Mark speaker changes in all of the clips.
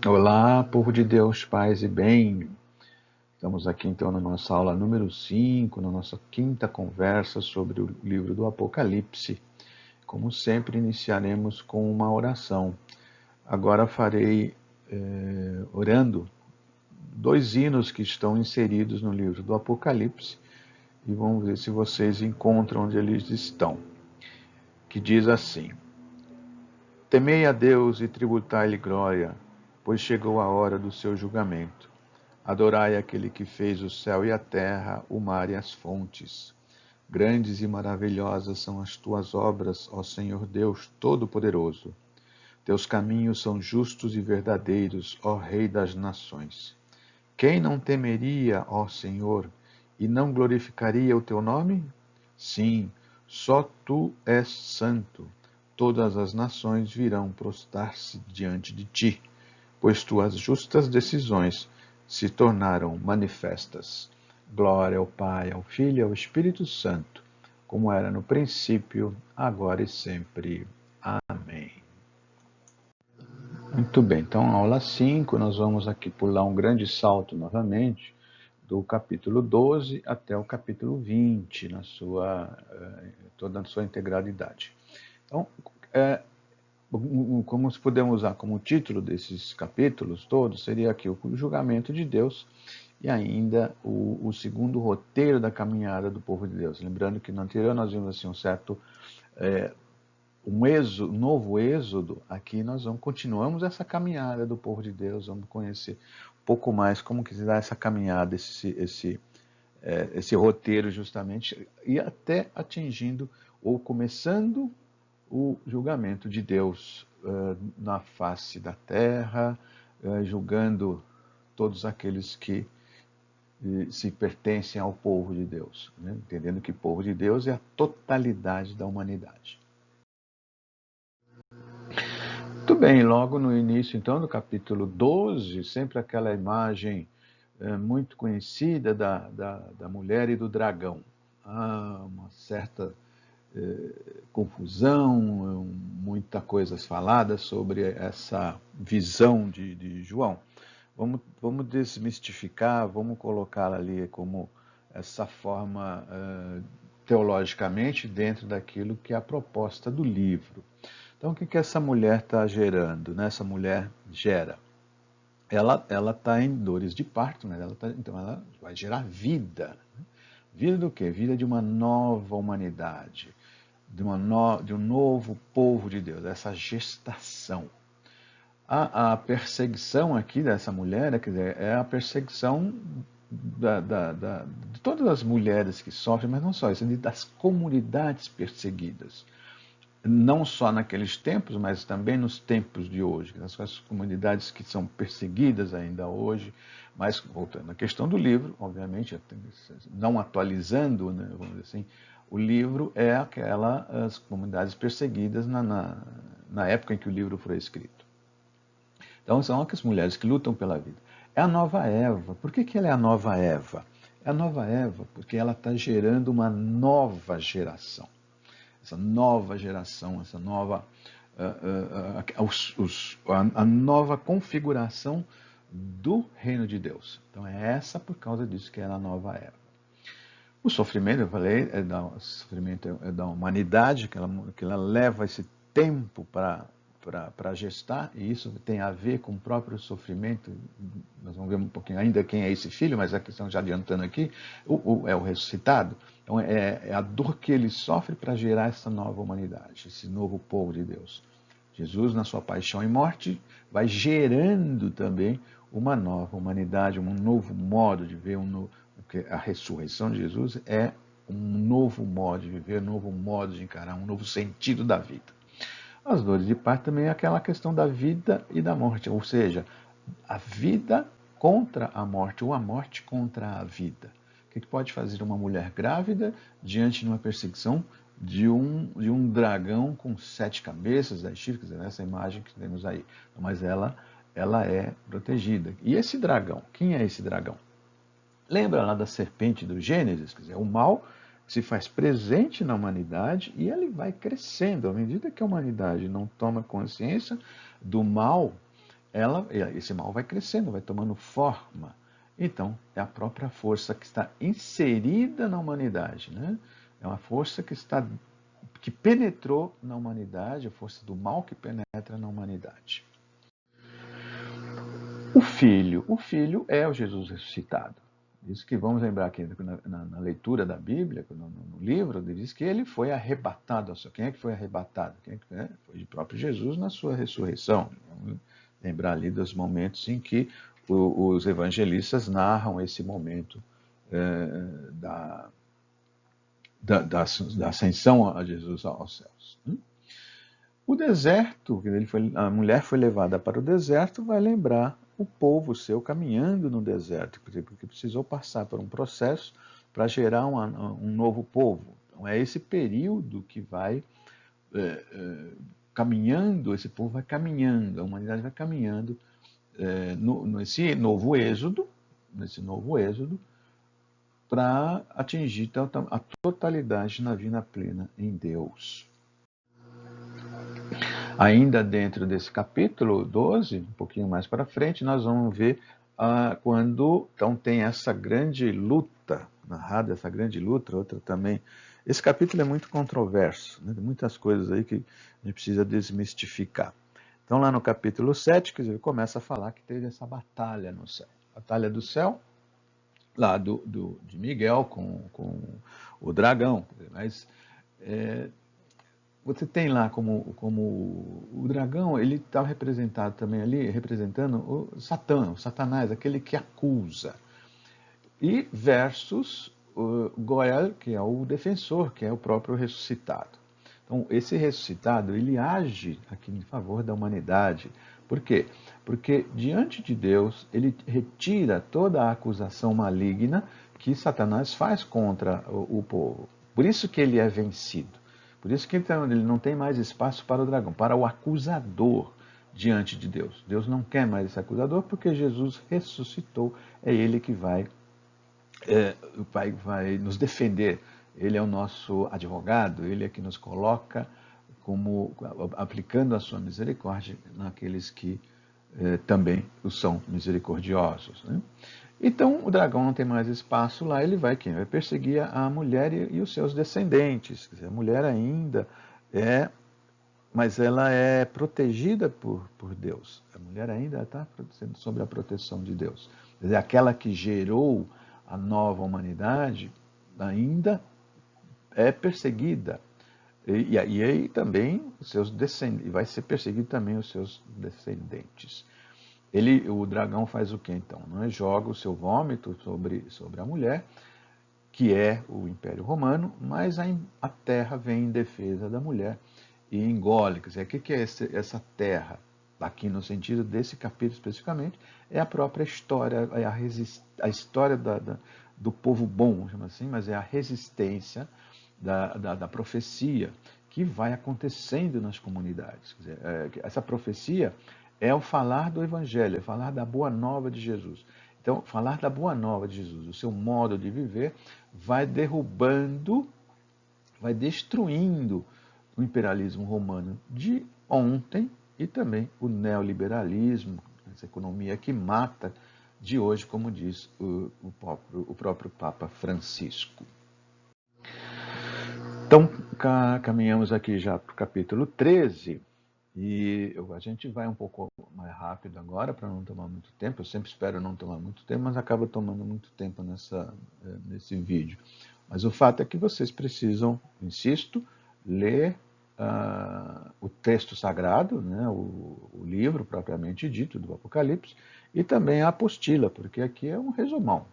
Speaker 1: Olá, povo de Deus, paz e bem. Estamos aqui então na nossa aula número 5, na nossa quinta conversa sobre o livro do Apocalipse. Como sempre, iniciaremos com uma oração. Agora farei orando dois hinos que estão inseridos no livro do Apocalipse e vamos ver se vocês encontram onde eles estão. Que diz assim: Temei a Deus e tributai-lhe glória, pois chegou a hora do seu julgamento. Adorai aquele que fez o céu e a terra, o mar e as fontes. Grandes e maravilhosas são as tuas obras, ó Senhor Deus Todo-Poderoso. Teus caminhos são justos e verdadeiros, ó Rei das nações. Quem não temeria, ó Senhor, e não glorificaria o teu nome? Sim, só tu és santo. Todas as nações virão prostrar-se diante de ti, pois tuas justas decisões se tornaram manifestas. Glória ao Pai, ao Filho e ao Espírito Santo, como era no princípio, agora e sempre. Amém. Muito bem, então aula 5, nós vamos aqui pular um grande salto novamente, do capítulo 12 até o capítulo 20, toda a sua integralidade. Então, como podemos usar como título desses capítulos todos, seria aqui o julgamento de Deus e ainda o segundo roteiro da caminhada do povo de Deus. Lembrando que no anterior nós vimos assim, um novo êxodo, aqui nós continuamos essa caminhada do povo de Deus, vamos conhecer um pouco mais como que se dá essa caminhada, esse roteiro justamente, e até atingindo ou começando o julgamento de Deus na face da terra, julgando todos aqueles que se pertencem ao povo de Deus, né? Entendendo que o povo de Deus é a totalidade da humanidade. Muito bem, logo no início então do capítulo 12, sempre aquela imagem muito conhecida da mulher e do dragão. Há uma certa confusão, muita coisas faladas sobre essa visão de João. Vamos desmistificar, vamos colocá-la ali como essa forma teologicamente dentro daquilo que é a proposta do livro. Então, o que essa mulher está gerando? Né? Essa mulher gera. Ela está em dores de parto, né? Então ela vai gerar vida. Vida do quê? Vida de uma nova humanidade, de um novo povo de Deus, essa gestação. A perseguição aqui dessa mulher, quer dizer, é a perseguição de todas as mulheres que sofrem, mas não só isso, das comunidades perseguidas. Não só naqueles tempos, mas também nos tempos de hoje, as comunidades que são perseguidas ainda hoje, mas voltando à questão do livro, obviamente, não atualizando, né, vamos dizer assim, o livro é as comunidades perseguidas na época em que o livro foi escrito. Então são aquelas mulheres que lutam pela vida. É a nova Eva. Por que ela é a nova Eva? É a nova Eva porque ela está gerando uma nova geração. Essa nova geração, essa nova a nova configuração do reino de Deus. Então é essa por causa disso que é a nova Eva. O sofrimento, eu falei, sofrimento é da humanidade, que ela leva esse tempo para gestar, e isso tem a ver com o próprio sofrimento. Nós vamos ver um pouquinho ainda quem é esse filho, mas a questão já adiantando aqui, é o ressuscitado. Então é a dor que ele sofre para gerar essa nova humanidade, esse novo povo de Deus. Jesus, na sua paixão e morte, vai gerando também uma nova humanidade, um novo modo de ver, porque a ressurreição de Jesus é um novo modo de viver, um novo modo de encarar, um novo sentido da vida. As dores de parto também é aquela questão da vida e da morte, ou seja, a vida contra a morte, ou a morte contra a vida. O que pode fazer uma mulher grávida diante de uma perseguição de um dragão com 7 cabeças, 10 chifres, essa imagem que temos aí. Mas ela é protegida. E esse dragão? Quem é esse dragão? Lembra lá da serpente do Gênesis? Quer dizer, o mal se faz presente na humanidade e ele vai crescendo. À medida que a humanidade não toma consciência do mal esse mal vai crescendo, vai tomando forma. Então, é a própria força que está inserida na humanidade, né? É uma força que penetrou na humanidade, a força do mal que penetra na humanidade. O Filho é o Jesus ressuscitado. Isso que vamos lembrar aqui na leitura da Bíblia, no livro, diz que ele foi arrebatado ao céu. Quem é que foi arrebatado? Foi o próprio Jesus na sua ressurreição. Vamos lembrar ali dos momentos em que os evangelistas narram esse momento da ascensão a Jesus aos céus. O deserto, a mulher foi levada para o deserto, vai lembrar o povo seu caminhando no deserto, porque precisou passar por um processo para gerar um novo povo. Então é esse período que vai caminhando, esse povo vai caminhando, a humanidade vai caminhando nesse novo êxodo, para atingir a totalidade na vida plena em Deus. Ainda dentro desse capítulo 12, um pouquinho mais para frente, nós vamos ver quando então, tem essa grande luta, narrada essa grande luta, outra também. Esse capítulo é muito controverso, né? Tem muitas coisas aí que a gente precisa desmistificar. Então, lá no capítulo 7, quer dizer, ele começa a falar que teve essa batalha no céu. Batalha do céu, lá de Miguel com o dragão. Mas você tem lá como o dragão, ele está representado também ali, representando o Satanás, aquele que acusa. E versus o Goel, que é o defensor, que é o próprio ressuscitado. Então, esse ressuscitado, ele age aqui em favor da humanidade. Por quê? Porque diante de Deus, ele retira toda a acusação maligna que Satanás faz contra o povo. Por isso que ele é vencido. Por isso que então, ele não tem mais espaço para o dragão, para o acusador diante de Deus. Deus não quer mais esse acusador porque Jesus ressuscitou. É ele que vai nos defender. Ele é o nosso advogado, ele é que nos coloca como aplicando a sua misericórdia naqueles que também são misericordiosos. Né? Então o dragão não tem mais espaço lá, ele vai perseguir a mulher e os seus descendentes. Quer dizer, a mulher ainda mas ela é protegida por Deus. A mulher ainda está sob a proteção de Deus. Quer dizer, aquela que gerou a nova humanidade ainda é perseguida. E aí também os seus descendentes, vai ser perseguido também os seus descendentes. O dragão faz o que então? Não é? Joga o seu vômito sobre a mulher, que é o Império Romano, mas a terra vem em defesa da mulher e engole. Quer dizer, o que é essa terra? Aqui no sentido desse capítulo especificamente, é a própria história, é a história do povo bom, chama assim, mas é a resistência da profecia que vai acontecendo nas comunidades. Quer dizer, essa profecia é o falar do Evangelho, é falar da boa nova de Jesus. Então, falar da boa nova de Jesus, o seu modo de viver, vai derrubando, vai destruindo o imperialismo romano de ontem e também o neoliberalismo, essa economia que mata de hoje, como diz o próprio Papa Francisco. Então, caminhamos aqui já para o capítulo 13, e a gente vai um pouco mais rápido agora, para não tomar muito tempo. Eu sempre espero não tomar muito tempo, mas acaba tomando muito tempo nesse vídeo. Mas o fato é que vocês precisam, insisto, ler o texto sagrado, né, o livro propriamente dito do Apocalipse, e também a apostila, porque aqui é um resumão.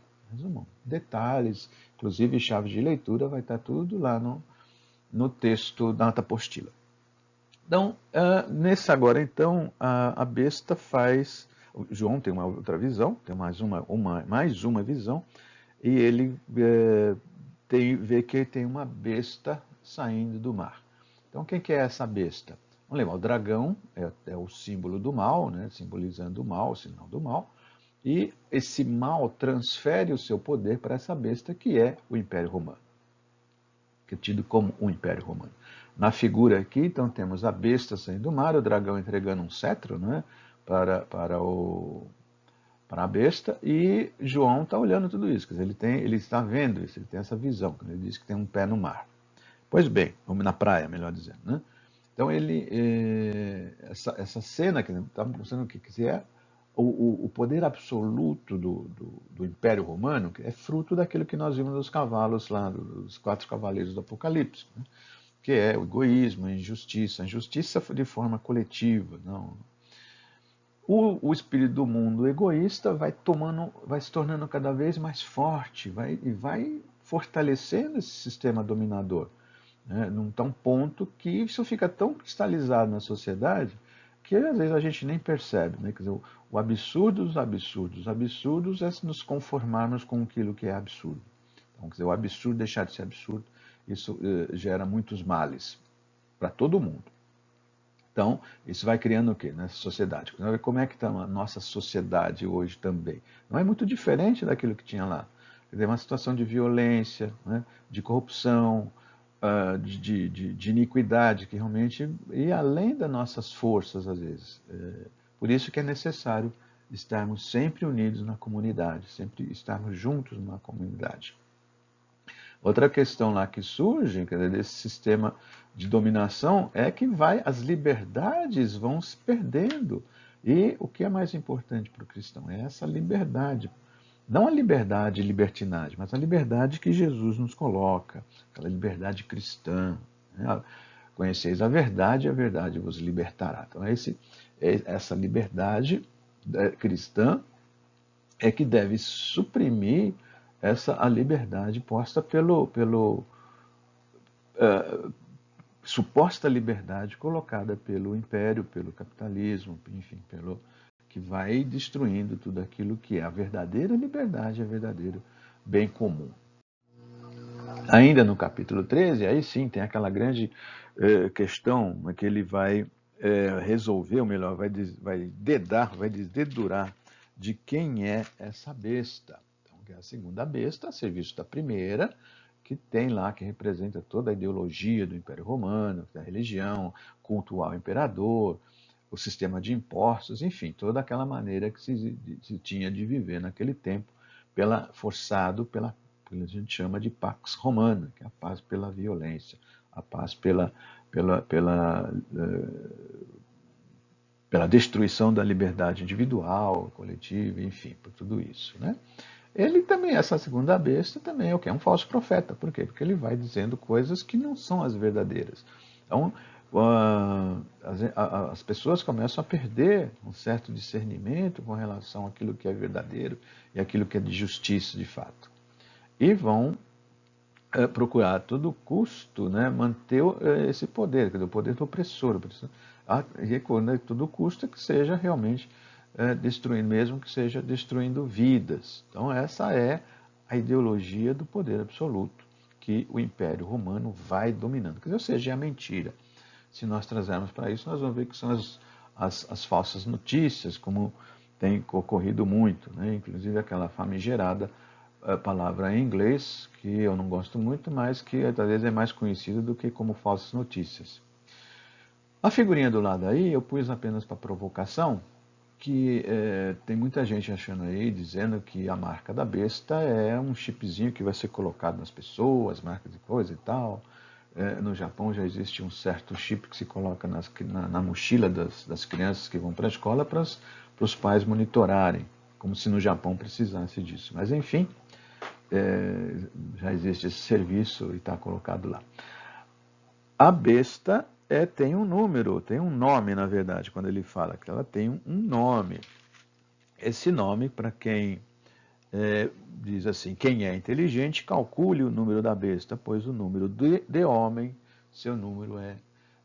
Speaker 1: Detalhes, inclusive chave de leitura, vai estar tudo lá no texto da apostila. Então, nesse agora, então, a besta faz... João tem uma outra visão, tem mais uma visão, e ele vê que tem uma besta saindo do mar. Então, quem que é essa besta? Vamos lembrar, o dragão é o símbolo do mal, né, simbolizando o mal, o sinal do mal, e esse mal transfere o seu poder para essa besta, que é o Império Romano, que é tido como o Império Romano. Na figura aqui, então, temos a besta saindo do mar, o dragão entregando um cetro, né, para a besta, e João está olhando tudo isso, quer dizer, ele está vendo isso, ele tem essa visão, quando ele diz que tem um pé no mar. Pois bem, na praia, melhor dizendo, né? Então essa cena que está mostrando o que é o poder absoluto do Império Romano, que é fruto daquilo que nós vimos nos cavalos lá, dos 4 cavaleiros do Apocalipse, né? Que é o egoísmo, a injustiça de forma coletiva. Não. O espírito do mundo egoísta vai se tornando cada vez mais forte, vai fortalecendo esse sistema dominador, né, num tão ponto que isso fica tão cristalizado na sociedade que às vezes a gente nem percebe, né? Quer dizer, o absurdo dos absurdos é nos conformarmos com aquilo que é absurdo. Então, quer dizer, o absurdo deixar de ser absurdo, isso gera muitos males para todo mundo. Então, isso vai criando o quê nessa sociedade? Como é que está a nossa sociedade hoje também? Não é muito diferente daquilo que tinha lá. Quer dizer, uma situação de violência, né, de corrupção, de iniquidade, que realmente e além das nossas forças, às vezes. Por isso que é necessário estarmos sempre unidos na comunidade, sempre estarmos juntos numa comunidade. Outra questão lá que surge, quer dizer, desse sistema de dominação, é que as liberdades vão se perdendo. E o que é mais importante para o cristão é essa liberdade. Não a liberdade libertinagem, mas a liberdade que Jesus nos coloca, aquela liberdade cristã. Né? Conheceis a verdade vos libertará. Então, essa liberdade cristã é que deve suprimir a liberdade posta suposta liberdade colocada pelo império, pelo capitalismo, enfim, que vai destruindo tudo aquilo que é a verdadeira liberdade, o verdadeiro bem comum. Ainda no capítulo 13, aí sim tem aquela grande questão que ele vai resolver, ou melhor, vai desdedurar de quem é essa besta. Então, que é a segunda besta, a serviço da primeira, que tem lá, que representa toda a ideologia do Império Romano, da religião, culto ao imperador, o sistema de impostos, enfim, toda aquela maneira que se tinha de viver naquele tempo, forçado pela que a gente chama de pax romana, que é a paz pela violência, a paz pela destruição da liberdade individual, coletiva, enfim, por tudo isso, né? Ele também, essa segunda besta, também é o que? É um falso profeta. Por quê? Porque ele vai dizendo coisas que não são as verdadeiras. Então, as pessoas começam a perder um certo discernimento com relação àquilo que é verdadeiro e aquilo que é de justiça, de fato. E vão procurar a todo custo, né, manter esse poder, quer dizer, o poder do opressor. E a todo custo que seja realmente destruindo, mesmo que seja destruindo vidas. Então essa é a ideologia do poder absoluto que o Império Romano vai dominando. Quer dizer, ou seja, é a mentira. Se nós trazermos para isso, nós vamos ver que são as falsas notícias, como tem ocorrido muito, né? Inclusive aquela famigerada palavra em inglês, que eu não gosto muito, mas que às vezes é mais conhecida do que como falsas notícias. A figurinha do lado aí eu pus apenas para provocação, que tem muita gente achando aí, dizendo que a marca da besta é um chipzinho que vai ser colocado nas pessoas, marca de coisa e tal. No Japão já existe um certo chip que se coloca na mochila das crianças que vão para a escola para os pais monitorarem, como se no Japão precisasse disso. Mas enfim, já existe esse serviço e está colocado lá. A besta tem um número, tem um nome, na verdade, quando ele fala que ela tem um nome. Esse nome, para quem diz assim, quem é inteligente, calcule o número da besta, pois o número de homem, seu número é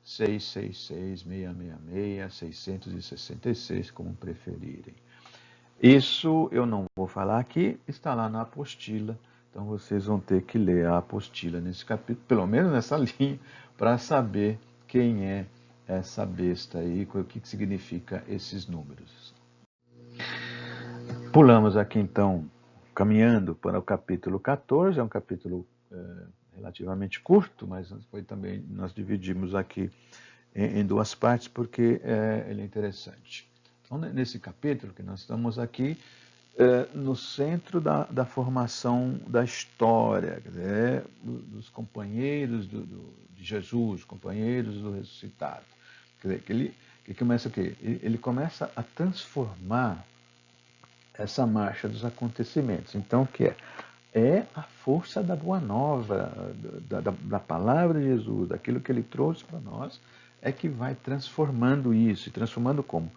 Speaker 1: 666, 666, 666, como preferirem. Isso eu não vou falar aqui, está lá na apostila, então vocês vão ter que ler a apostila nesse capítulo, pelo menos nessa linha, para saber quem é essa besta aí, o que significa esses números. Pulamos aqui então, caminhando para o capítulo 14, é um capítulo relativamente curto, mas foi também, nós dividimos aqui em duas partes porque ele é interessante. Então, nesse capítulo que nós estamos aqui, no centro da formação da história, quer dizer, dos companheiros de Jesus, companheiros do ressuscitado. Quer dizer, que começa o quê? Ele começa a transformar essa marcha dos acontecimentos. Então, o que é? É a força da boa nova, da palavra de Jesus, daquilo que ele trouxe para nós, é que vai transformando isso. E transformando como?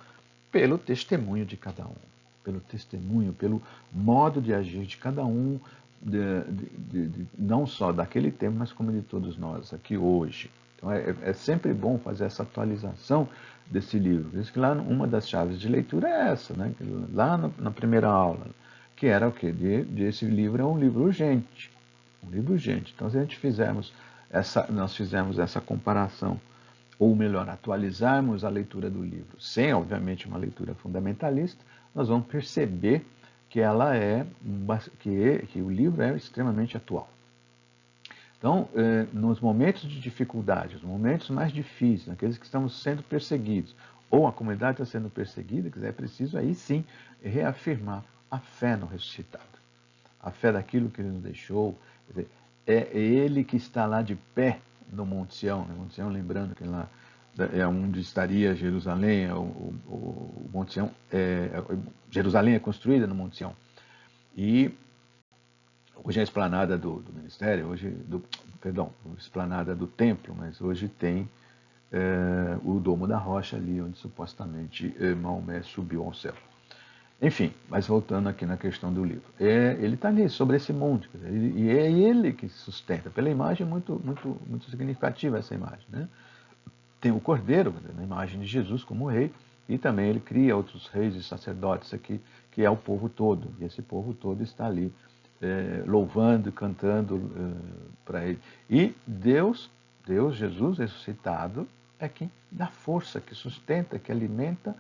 Speaker 1: Pelo testemunho de cada um. Pelo testemunho, pelo modo de agir de cada um, não só daquele tempo, mas como de todos nós aqui hoje. Então é sempre bom fazer essa atualização desse livro. Por isso que lá uma das chaves de leitura é essa, né? Lá na primeira aula, que era o quê? Esse livro é um livro urgente. Um livro urgente. Então, se a gente nós fizermos essa comparação, ou melhor, atualizarmos a leitura do livro, sem, obviamente, uma leitura fundamentalista, nós vamos perceber que que o livro é extremamente atual. Então, nos momentos de dificuldade, os momentos mais difíceis, naqueles que estamos sendo perseguidos, ou a comunidade está sendo perseguida, é preciso aí sim reafirmar a fé no ressuscitado. A fé daquilo que ele nos deixou. Quer dizer, é ele que está lá de pé no Monte Sião. Né? Monte Sião, lembrando que lá é onde estaria Jerusalém, o Monte Sião, Jerusalém é construída no Monte Sião. E hoje é a esplanada do ministério, a esplanada do templo, mas hoje tem o Domo da Rocha ali, onde supostamente Maomé subiu ao céu. Enfim, mas voltando aqui na questão do livro. Ele está ali, sobre esse monte, e é ele que sustenta. Pela imagem, muito significativa essa imagem. Né? Tem o Cordeiro, na imagem de Jesus como rei, e também ele cria outros reis e sacerdotes aqui, que é o povo todo. E esse povo todo está ali, louvando e cantando para ele. E Deus, Jesus ressuscitado, é quem dá força, que sustenta, que alimenta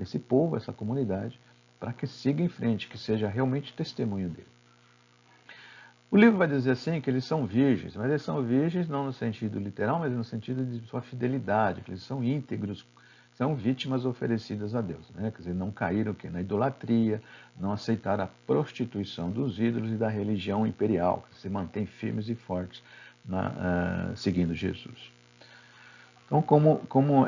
Speaker 1: esse povo, essa comunidade, para que siga em frente, que seja realmente testemunho dele. O livro vai dizer assim que eles são virgens, mas eles são virgens não no sentido literal, mas no sentido de sua fidelidade, que eles são íntegros, são vítimas oferecidas a Deus. Né? Quer dizer, não caíram na idolatria, não aceitaram a prostituição dos ídolos e da religião imperial, que se mantém firmes e fortes seguindo Jesus. Então, como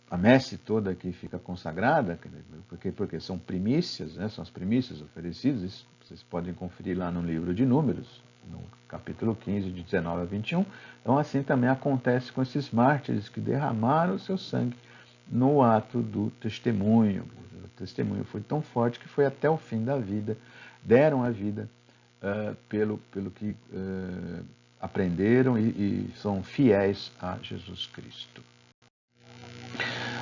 Speaker 1: a messe toda aqui fica consagrada, porque são primícias, né? São as primícias oferecidas, isso vocês podem conferir lá no livro de Números, no capítulo 15, de 19 a 21. Então, assim também acontece com esses mártires que derramaram o seu sangue no ato do testemunho. O testemunho foi tão forte que foi até o fim da vida, deram a vida pelo que aprenderam e são fiéis a Jesus Cristo.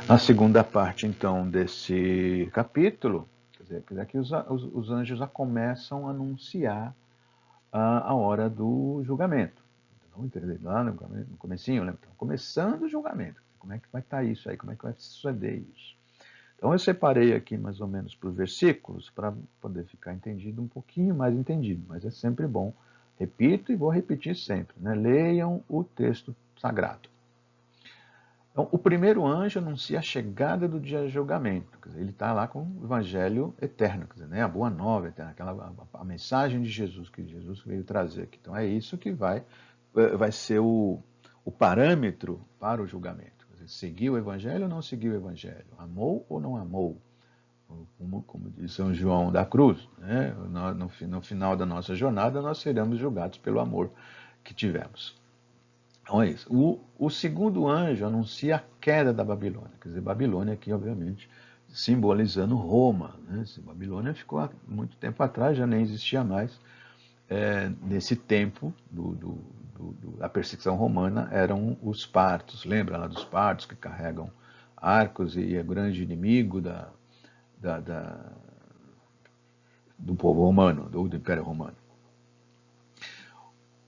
Speaker 1: Na segunda parte, então, desse capítulo, quer dizer que os anjos já começam a anunciar a hora do julgamento. Então, lá no comecinho, né? Então, começando o julgamento. Como é que vai estar isso aí? Como é que vai suceder isso? Então, eu separei aqui mais ou menos por versículos para poder ficar entendido um pouquinho mais entendido, mas é sempre bom. Repito e vou repetir sempre, né? Leiam o texto sagrado. Então, o primeiro anjo anuncia a chegada do dia de julgamento. Quer dizer, ele está lá com o evangelho eterno, quer dizer, né? A boa nova eterna, a mensagem de Jesus, que Jesus veio trazer aqui. Então, é isso que vai ser o parâmetro para o julgamento. Quer dizer, seguiu o evangelho ou não seguiu o evangelho? Amou ou não amou? Como diz São João da Cruz, né? No final da nossa jornada, nós seremos julgados pelo amor que tivemos. Então é isso. O segundo anjo anuncia a queda da Babilônia. Quer dizer, Babilônia aqui, obviamente, simbolizando Roma. Né? Babilônia ficou há muito tempo atrás, já nem existia mais. Nesse tempo da perseguição romana, eram os partos. Lembra lá dos partos que carregam arcos e é grande inimigo do povo romano, do Império Romano.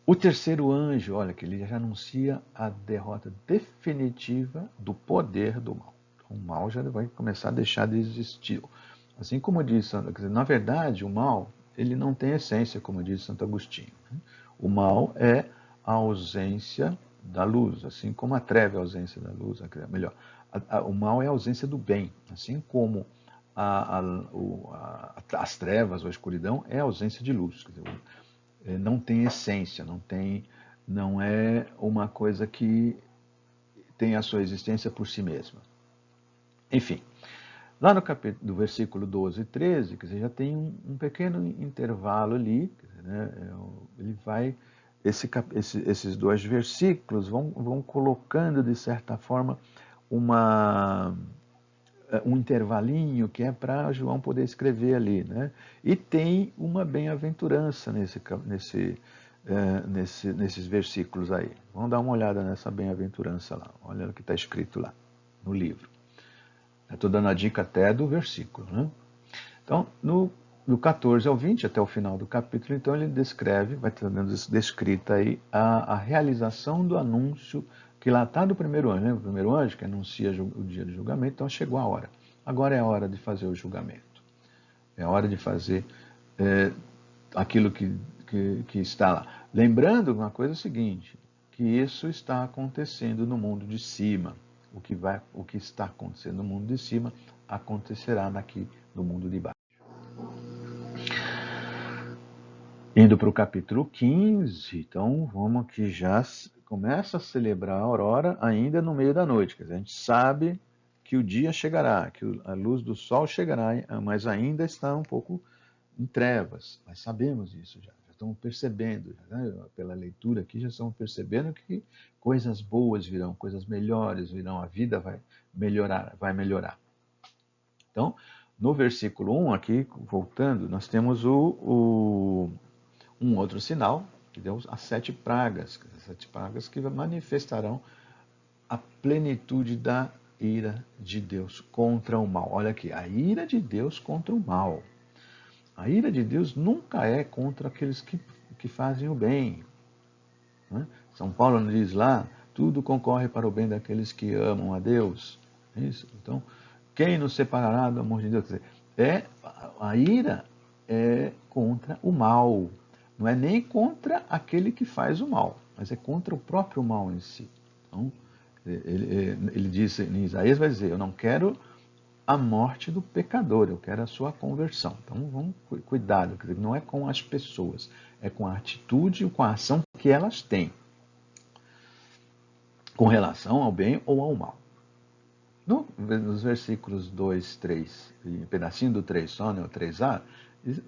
Speaker 1: O terceiro anjo, olha, que ele já anuncia a derrota definitiva do poder do mal. Então, o mal já vai começar a deixar de existir. Assim como diz Santo, quer dizer, na verdade, o mal ele não tem essência, como diz Santo Agostinho. O mal é a ausência da luz, assim como a treva é a ausência da luz, melhor, O mal é a ausência do bem, assim como as trevas ou a escuridão é a ausência de luz. Quer dizer, não tem essência, não é uma coisa que tem a sua existência por si mesma. Enfim, lá no capítulo do versículo 12 e 13, quer dizer, já tem um pequeno intervalo ali, né? Ele vai, esses dois versículos vão colocando, de certa forma, um intervalinho que é para João poder escrever ali, né? E tem uma bem-aventurança nesses versículos aí. Vamos dar uma olhada nessa bem-aventurança lá. Olha o que está escrito lá no livro. Estou dando a dica até do versículo, né? Então, no 14 ao 20, até o final do capítulo, então ele descreve, vai tendo descrita aí a realização do anúncio que lá está do primeiro anjo, né? O primeiro anjo que anuncia o dia do julgamento, então chegou a hora. Agora é a hora de fazer o julgamento. É a hora de fazer aquilo que está lá. Lembrando uma coisa seguinte, que isso está acontecendo no mundo de cima. O que está acontecendo no mundo de cima acontecerá aqui no mundo de baixo. Indo para o capítulo 15, então vamos que já começa a celebrar a aurora ainda no meio da noite. Quer dizer, a gente sabe que o dia chegará, que a luz do sol chegará, mas ainda está um pouco em trevas. Mas sabemos isso já estamos percebendo, né? Pela leitura aqui já estamos percebendo que coisas boas virão, coisas melhores virão, a vida vai melhorar. Então, no versículo 1 aqui, voltando, nós temos um outro sinal, que deu as 7 pragas, que manifestarão a plenitude da ira de Deus contra o mal. Olha aqui, a ira de Deus contra o mal. A ira de Deus nunca é contra aqueles que fazem o bem. Né? São Paulo diz lá, tudo concorre para o bem daqueles que amam a Deus. Isso? Então, quem nos separará do amor de Deus? Quer dizer, a ira é contra o mal. Não é nem contra aquele que faz o mal, mas é contra o próprio mal em si. Então, ele diz em Isaías, vai dizer, eu não quero a morte do pecador, eu quero a sua conversão. Então, vamos cuidado, não é com as pessoas, é com a atitude e com a ação que elas têm, com relação ao bem ou ao mal. Nos versículos 2, 3, um pedacinho do 3 só, né, o 3a,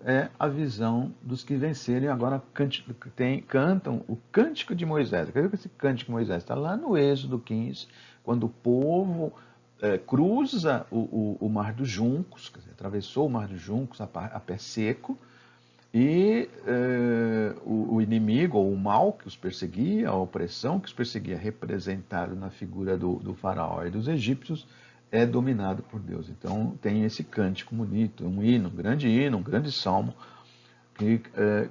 Speaker 1: é a visão dos que vencerem agora cantam o cântico de Moisés. Quer dizer que esse cântico de Moisés está lá no Êxodo 15, quando o povo cruza o Mar dos Juncos, quer dizer, atravessou o Mar dos Juncos a pé seco, e o inimigo, ou o mal que os perseguia, a opressão que os perseguia, representado na figura do faraó e dos egípcios, é dominado por Deus. Então tem esse cântico bonito, um grande salmo, que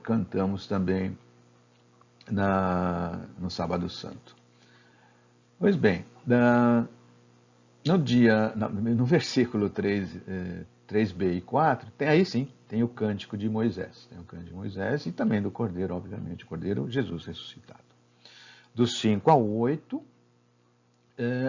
Speaker 1: cantamos também no Sábado Santo. Pois bem, no versículo 3b e 4, aí sim, tem o cântico de Moisés. Tem o cântico de Moisés e também do Cordeiro, obviamente, o Cordeiro, Jesus ressuscitado. Dos 5 ao 8,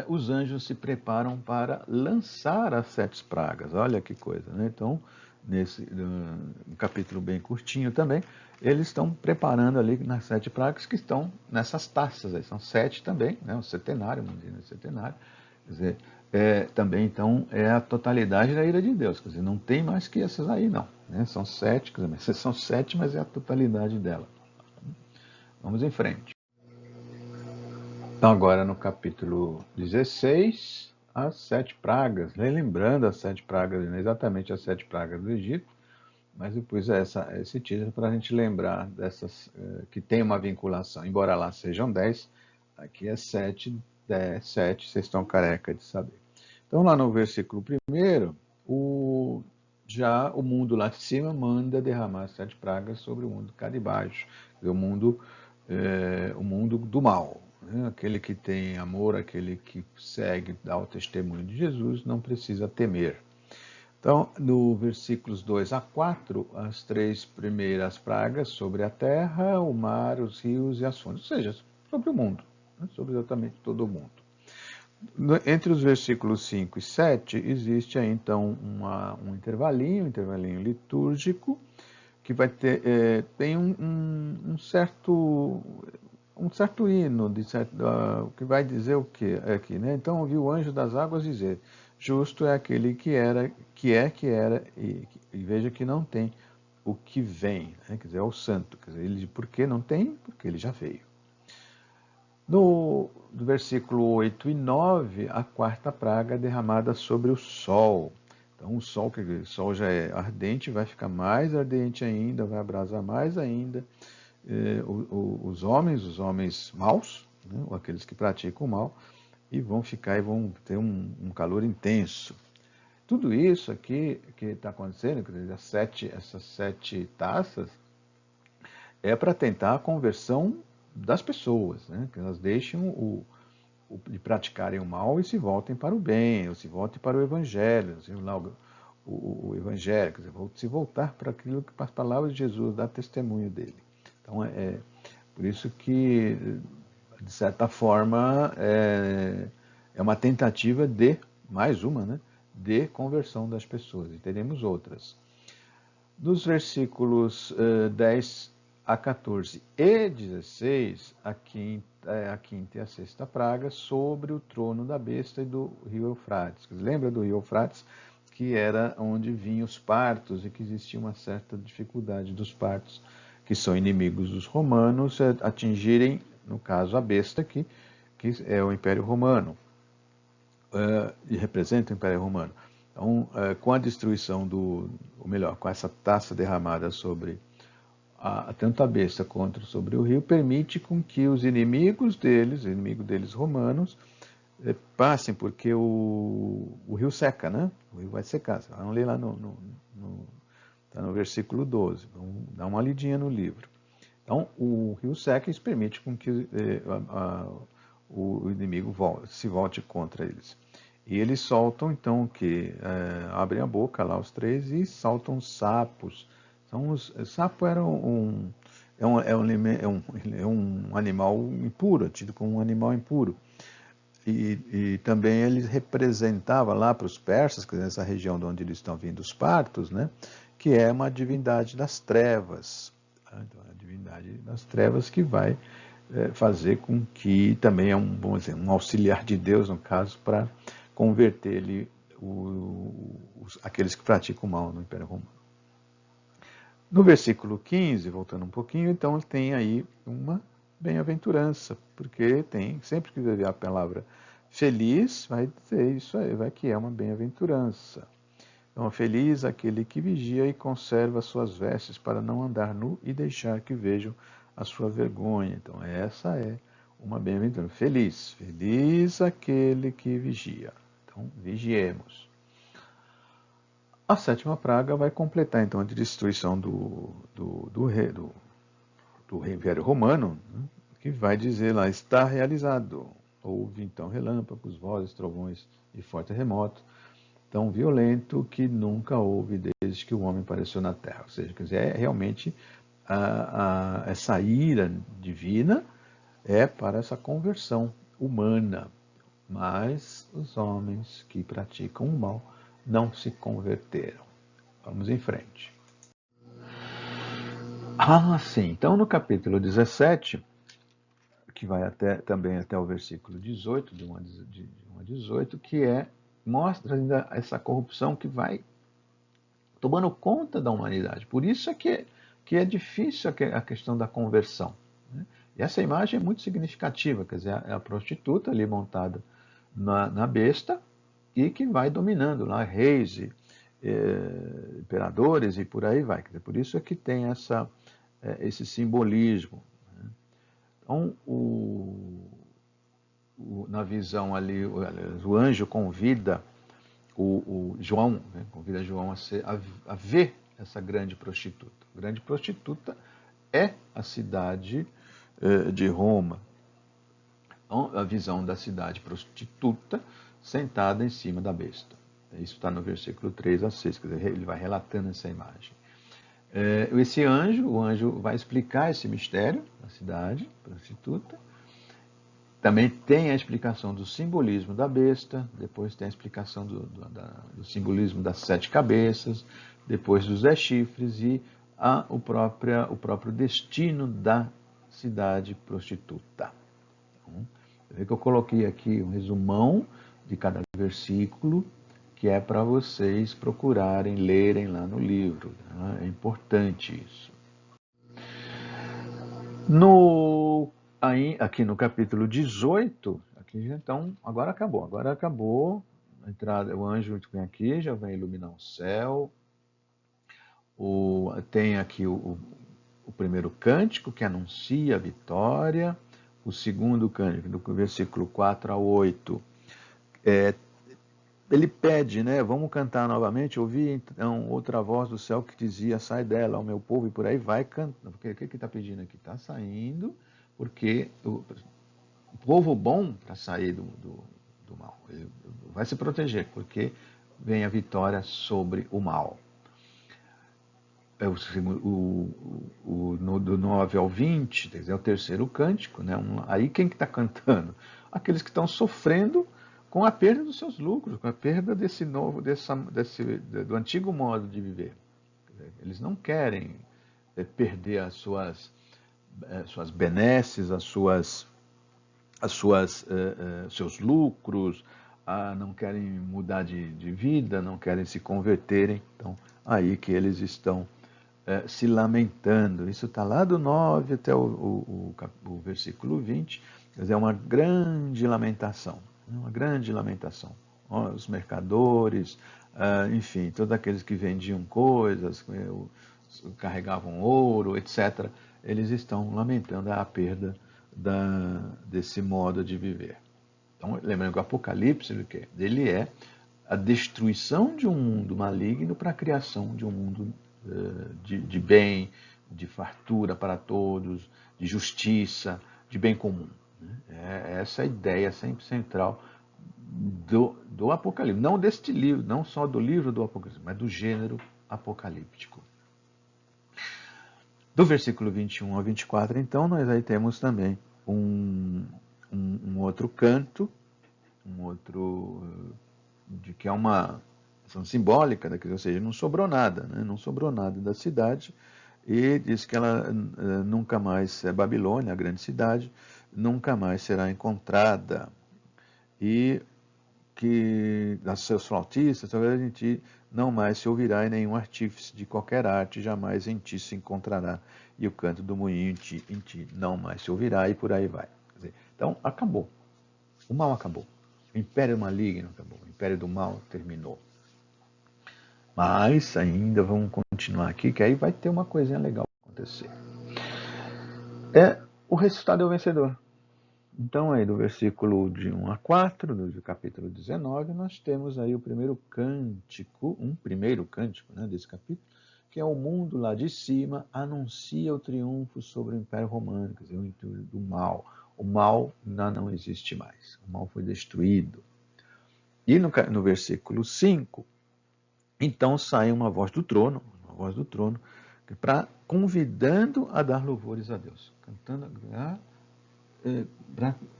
Speaker 1: os anjos se preparam para lançar as 7 pragas. Olha que coisa, né? Então, um capítulo bem curtinho também, eles estão preparando ali nas 7 pragas que estão nessas taças aí. São 7 também, né? Um centenário, centenário. Quer dizer, também, então, é a totalidade da ira de Deus. Quer dizer, não tem mais que essas aí, não. Né? São 7, quer dizer, são 7, mas é a totalidade dela. Vamos em frente. Então, agora no capítulo 16, as 7 pragas. Lembrando as 7 pragas, não é exatamente as 7 pragas do Egito, mas depois esse título para a gente lembrar dessas que tem uma vinculação. Embora lá sejam 10, aqui é 7, 7, vocês estão careca de saber. Então, lá no versículo 1, já o mundo lá de cima manda derramar as 7 pragas sobre o mundo cá de baixo, o mundo do mal. Né? Aquele que tem amor, aquele que segue, dá o testemunho de Jesus, não precisa temer. Então, no versículos 2 a 4, as 3 primeiras pragas sobre a terra, o mar, os rios e as fontes, ou seja, sobre o mundo, né? Sobre exatamente todo o mundo. Entre os versículos 5 e 7, existe aí então um intervalinho litúrgico, que vai ter, tem um certo hino, que vai dizer o que aqui, né? Então ouvi o anjo das águas dizer, justo é aquele que era, e veja que não tem o que vem, né? Quer dizer, é o santo. Quer dizer, ele, por que não tem? Porque ele já veio. Do versículo 8 e 9, a quarta praga é derramada sobre o sol. Então, o sol já é ardente, vai ficar mais ardente ainda, vai abrasar mais ainda. Os homens maus, né, ou aqueles que praticam o mal, e vão ter um calor intenso. Tudo isso aqui que está acontecendo, quer dizer, essas 7 taças, é para tentar a conversão das pessoas, né? Que elas deixem de praticarem o mal e se voltem para o bem, ou se voltem para o Evangelho, o Evangelho, quer dizer, se voltar para aquilo que as palavras de Jesus dá testemunho dele. Então é por isso que, de certa forma, é uma tentativa de, mais uma, né, de conversão das pessoas, e teremos outras. Dos versículos 10 a 14 e 16, a quinta e a sexta praga, sobre o trono da besta e do rio Eufrates. Lembra do rio Eufrates? Que era onde vinham os partos e que existia uma certa dificuldade dos partos, que são inimigos dos romanos, atingirem, no caso, a besta aqui, que é o Império Romano, e representa o Império Romano. Então, com a destruição ou melhor, com essa taça derramada sobre tanto a besta quanto sobre o rio, permite com que os inimigos deles romanos, passem, porque o rio seca, né? O rio vai secar. Vamos ler lá tá no versículo 12. Vamos dar uma lidinha no livro. Então, o rio seca, isso permite com que o inimigo se volte contra eles. E eles soltam, então, abrem a boca lá os três e soltam sapos. Então, sapo era é um animal impuro, tido como um animal impuro. E também ele representava lá para os persas, que nessa região de onde eles estão vindo os partos, né, que é uma divindade das trevas. Então, a divindade das trevas que vai fazer com que também vamos dizer, um auxiliar de Deus, no caso, para converter aqueles que praticam o mal no Império Romano. No versículo 15, voltando um pouquinho, então tem aí uma bem-aventurança, porque sempre que ver a palavra feliz, vai dizer isso aí, vai que é uma bem-aventurança. Então, feliz aquele que vigia e conserva suas vestes para não andar nu e deixar que vejam a sua vergonha. Então, essa é uma bem-aventurança. Feliz aquele que vigia. Então, vigiemos. A sétima praga vai completar, então, a destruição do Império Romano, né, que vai dizer lá, está realizado. Houve, então, relâmpagos, vozes, trovões e forte terremoto, tão violento que nunca houve desde que o homem apareceu na Terra. Ou seja, quer dizer, realmente essa ira divina é para essa conversão humana. Mas os homens que praticam o mal não se converteram. Vamos em frente. Sim. Então, no capítulo 17, que vai também até o versículo 18, de 1 a 18, mostra ainda essa corrupção que vai tomando conta da humanidade. Por isso é que é difícil a questão da conversão, né? E essa imagem é muito significativa, quer dizer, é a prostituta ali montada na besta e que vai dominando lá reis, imperadores e por aí vai. Quer dizer, por isso é que tem esse simbolismo, né? Então, na visão ali, o anjo convida João, né, convida João a ver essa grande prostituta. A grande prostituta é a cidade de Roma. Então, a visão da cidade prostituta sentada em cima da besta. Isso está no versículo 3 a 6, quer dizer, ele vai relatando essa imagem. O anjo vai explicar esse mistério da cidade prostituta, Também tem a explicação do simbolismo da besta, depois tem a explicação do simbolismo das 7 cabeças, depois dos 10 chifres e o próprio destino da cidade prostituta. Então, você vê que eu coloquei aqui um resumão de cada versículo, que é para vocês procurarem, lerem lá no livro. Tá? É importante isso. Aqui no capítulo 18, aqui então, agora acabou a entrada, o anjo vem aqui, já vem iluminar o céu. Tem aqui o primeiro cântico, que anuncia a vitória. O segundo cântico, do versículo 4 a 8, ele pede, né? Vamos cantar novamente. Ouvi então outra voz do céu que dizia: sai dela, ó meu povo, e por aí vai cantando. Porque o que está pedindo aqui? Está saindo, porque o povo bom para sair do mal. Ele vai se proteger, porque vem a vitória sobre o mal. Do 9 ao 20, quer dizer, é o terceiro cântico, né? Aí quem que está cantando? Aqueles que estão sofrendo com a perda dos seus lucros, com a perda do antigo modo de viver. Eles não querem perder as suas benesses, seus lucros, não querem mudar de vida, não querem se converterem. Então, aí que eles estão se lamentando. Isso está lá do 9 até o versículo 20, quer dizer, é uma grande lamentação. Uma grande lamentação. Os mercadores, enfim, todos aqueles que vendiam coisas, carregavam ouro, etc., eles estão lamentando a perda desse modo de viver. Então, lembrando que o Apocalipse, ele é a destruição de um mundo maligno para a criação de um mundo de bem, de fartura para todos, de justiça, de bem comum. É essa a ideia sempre central do Apocalipse. Não deste livro, não só do livro do Apocalipse, mas do gênero apocalíptico. Do versículo 21 ao 24, então, nós aí temos também um outro canto, que é uma ação simbólica, ou seja, não sobrou nada, né? Não sobrou nada da cidade, e diz que ela nunca mais é Babilônia, a grande cidade, nunca mais será encontrada, e que das seus flautistas, talvez em ti não mais se ouvirá, e nenhum artífice de qualquer arte jamais em ti se encontrará, e o canto do moinho em ti não mais se ouvirá, e por aí vai. Quer dizer, então, acabou. O mal acabou. O império maligno acabou. O império do mal terminou. Mas ainda vamos continuar aqui, que aí vai ter uma coisinha legal acontecer. O ressuscitado é o vencedor. Então, aí do versículo de 1 a 4, do capítulo 19, nós temos aí o primeiro cântico, né, desse capítulo, que é o mundo lá de cima anuncia o triunfo sobre o Império Romano, quer dizer, o intuito do mal. O mal não existe mais. O mal foi destruído. E no versículo 5, então sai uma voz do trono, convidando a dar louvores a Deus, cantando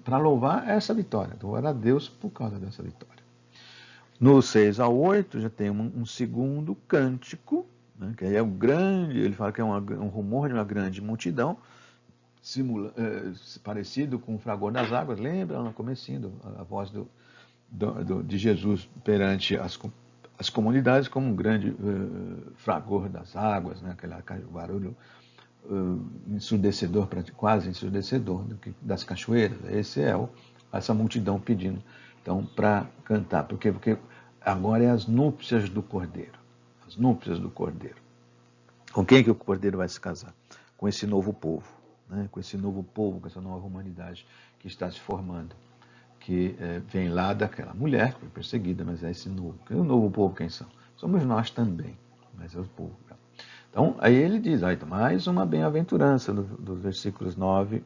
Speaker 1: para louvar essa vitória, louvar a Deus por causa dessa vitória. No 6 ao 8 já tem um segundo cântico, né, que aí é um grande, ele fala que é um rumor de uma grande multidão, parecido com o fragor das águas. Lembra no comecinho a voz de Jesus perante as comunidades como um grande fragor das águas, né, aquele barulho ensurdecedor, quase ensurdecedor das cachoeiras. Essa multidão pedindo então para cantar, porque agora é as núpcias do Cordeiro. As núpcias do Cordeiro. Com quem que o Cordeiro vai se casar? Com esse novo povo, né? Com esse novo povo, com essa nova humanidade que está se formando, que vem lá daquela mulher que foi perseguida, mas é esse novo. E o novo povo quem são? Somos nós também, mas é o povo. Então, aí ele diz, mais uma bem-aventurança dos versículos 9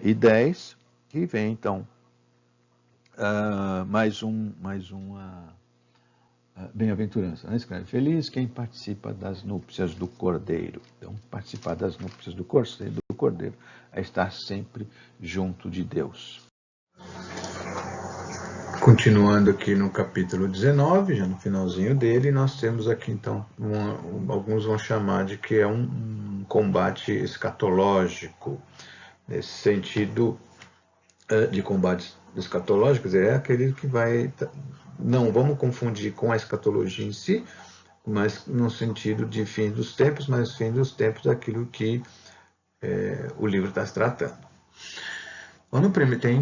Speaker 1: e 10, que vem, então, mais uma bem-aventurança, né? Escreve, feliz quem participa das núpcias do Cordeiro. Então, participar das núpcias do Cordeiro é estar sempre junto de Deus. Continuando aqui no capítulo 19, já no finalzinho dele, nós temos aqui então, alguns vão chamar de que é um combate escatológico, nesse sentido de combate escatológico, é aquele que vai, não vamos confundir com a escatologia em si, mas no sentido de fim dos tempos, mas fim dos tempos daquilo que o livro está se tratando.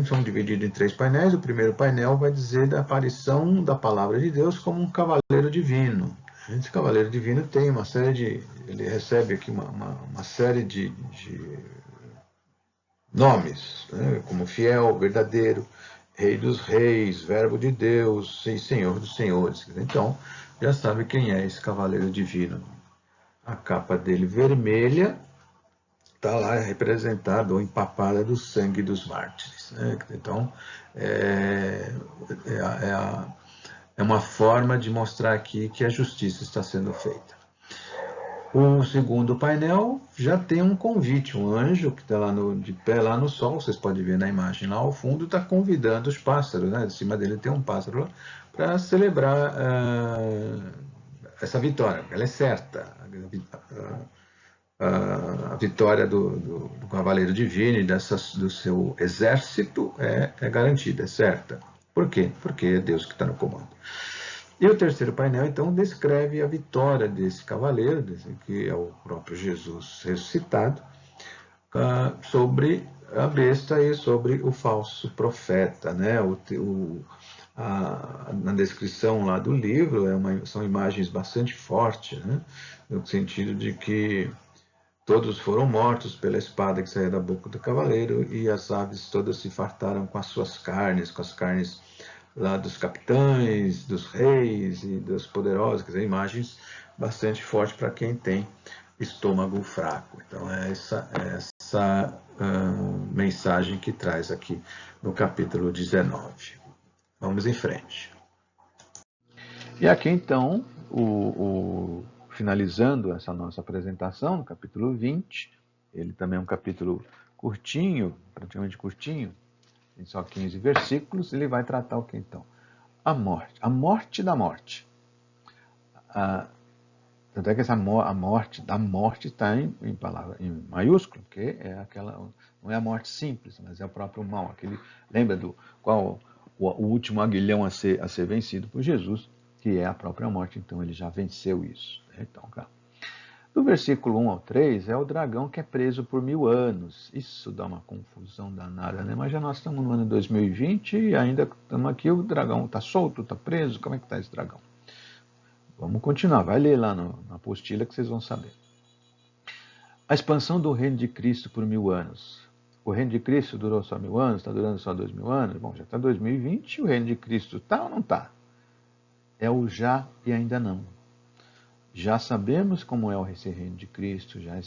Speaker 1: São divididos em 3 painéis. O primeiro painel vai dizer da aparição da palavra de Deus como um cavaleiro divino. Esse cavaleiro divino tem uma série de... Ele recebe aqui uma série de nomes, né, como fiel, verdadeiro, rei dos reis, verbo de Deus e senhor dos senhores. Então, já sabe quem é esse cavaleiro divino. A capa dele vermelha está lá representada ou empapada do sangue dos mártires, né? Então, é uma forma de mostrar aqui que a justiça está sendo feita. O segundo painel já tem um convite, um anjo que está lá de pé lá no sol, vocês podem ver na imagem lá ao fundo, está convidando os pássaros, né? De cima dele tem um pássaro lá, para celebrar essa vitória. Ela é certa. A vitória do Cavaleiro Divino e do seu exército é garantida, é certa. Por quê? Porque é Deus que está no comando. E o terceiro painel, então, descreve a vitória desse cavaleiro, que é o próprio Jesus ressuscitado, sobre a besta e sobre o falso profeta, né? Na descrição lá do livro, são imagens bastante fortes, né? No sentido de que todos foram mortos pela espada que saía da boca do cavaleiro, e as aves todas se fartaram com as suas carnes, com as carnes lá dos capitães, dos reis e dos poderosos. Quer dizer, imagens bastante fortes para quem tem estômago fraco. Então, é essa mensagem que traz aqui no capítulo 19. Vamos em frente. E aqui, então, finalizando essa nossa apresentação, no capítulo 20, ele também é um capítulo curtinho, praticamente curtinho, tem só 15 versículos, ele vai tratar o que então? A morte da morte. Tanto é que a morte da morte está em maiúsculo, porque não é a morte simples, mas é o próprio mal. Lembra do qual o último aguilhão a ser vencido por Jesus, que é a própria morte, então ele já venceu isso. Então, cara, do versículo 1 ao 3 é o dragão que é preso por 1000 anos. Isso dá uma confusão danada, né? Mas já nós estamos no ano 2020 e ainda estamos aqui, o dragão está solto, está preso, como é que está esse dragão? Vamos continuar, vai ler lá na apostila que vocês vão saber. A expansão do reino de Cristo por 1000 anos. O reino de Cristo durou só 1000 anos, está durando só 2000 anos? Bom, já está 2020, o reino de Cristo está ou não está? É o já e ainda não. Já sabemos como é esse reino de Cristo, já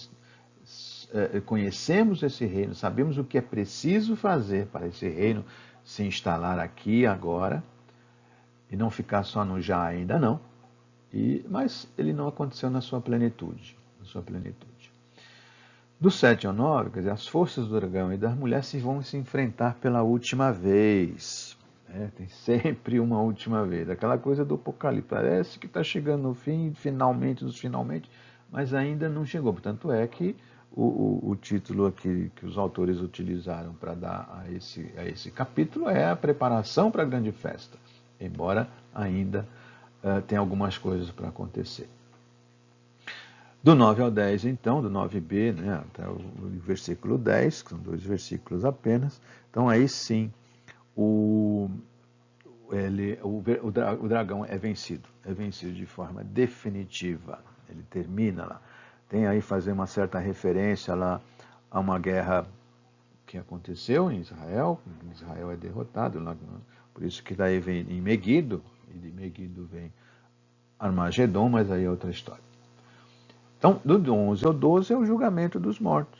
Speaker 1: conhecemos esse reino, sabemos o que é preciso fazer para esse reino se instalar aqui agora e não ficar só no já ainda não. Mas ele não aconteceu na sua plenitude. Do 7 ao 9, quer dizer, as forças do dragão e das mulheres vão se enfrentar pela última vez. Tem sempre uma última vez. Aquela coisa do Apocalipse. Parece que está chegando no fim, finalmente, mas ainda não chegou. Portanto, é que o título aqui que os autores utilizaram para dar a esse capítulo é a preparação para a grande festa. Embora ainda tenha algumas coisas para acontecer. Do 9 ao 10, então, do 9b, né, até o versículo 10, que são 2 versículos apenas. Então, aí sim, o dragão é vencido de forma definitiva. Ele termina lá. Tem aí fazer uma certa referência lá a uma guerra que aconteceu em Israel. Israel é derrotado, lá, por isso que daí vem em Meguido, e de Meguido vem Armagedon, mas aí é outra história. Então, do 11 ao 12 é o julgamento dos mortos.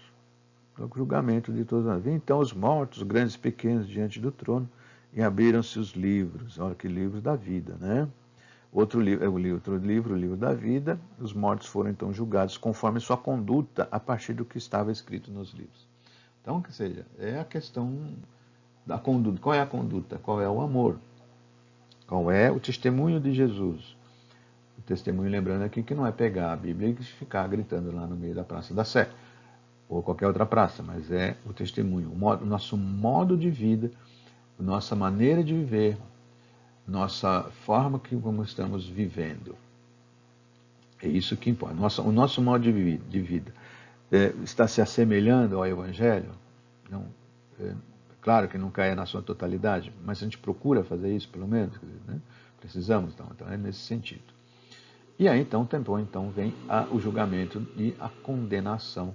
Speaker 1: O julgamento de todos nós. Então os mortos, grandes e pequenos, diante do trono, e abriram-se os livros. Olha que livros da vida, né? Outro livro, o livro da vida, os mortos foram então julgados conforme sua conduta a partir do que estava escrito nos livros. Então, que seja, é a questão da conduta. Qual é a conduta? Qual é o amor? Qual é o testemunho de Jesus? O testemunho, lembrando aqui, que não é pegar a Bíblia e ficar gritando lá no meio da Praça da Sé, ou qualquer outra praça, mas é o testemunho, o nosso modo de vida, nossa maneira de viver, nossa forma como estamos vivendo. É isso que importa. O nosso modo de vida está se assemelhando ao Evangelho? Não, claro que nunca é na sua totalidade, mas a gente procura fazer isso, pelo menos, né? Precisamos, então é nesse sentido. E aí, então vem o julgamento e a condenação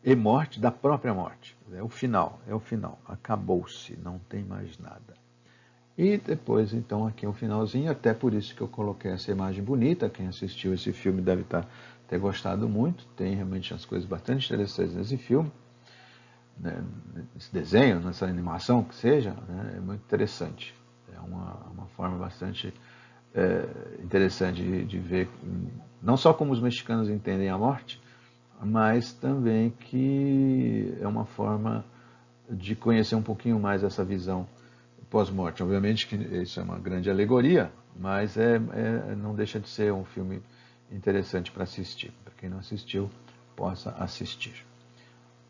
Speaker 1: e morte, da própria morte. É o final, acabou-se, não tem mais nada. E depois, então, aqui o finalzinho, até por isso que eu coloquei essa imagem bonita. Quem assistiu esse filme deve ter gostado muito. Tem realmente as coisas bastante interessantes nesse filme, né? Nesse desenho, nessa animação que seja, né? É muito interessante. É uma forma bastante interessante de ver, não só como os mexicanos entendem a morte, mas também que é uma forma de conhecer um pouquinho mais essa visão pós-morte. Obviamente que isso é uma grande alegoria, mas não deixa de ser um filme interessante para assistir. Para quem não assistiu, possa assistir.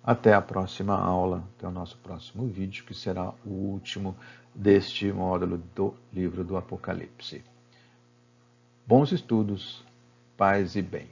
Speaker 1: Até a próxima aula, até o nosso próximo vídeo, que será o último deste módulo do livro do Apocalipse. Bons estudos, paz e bem.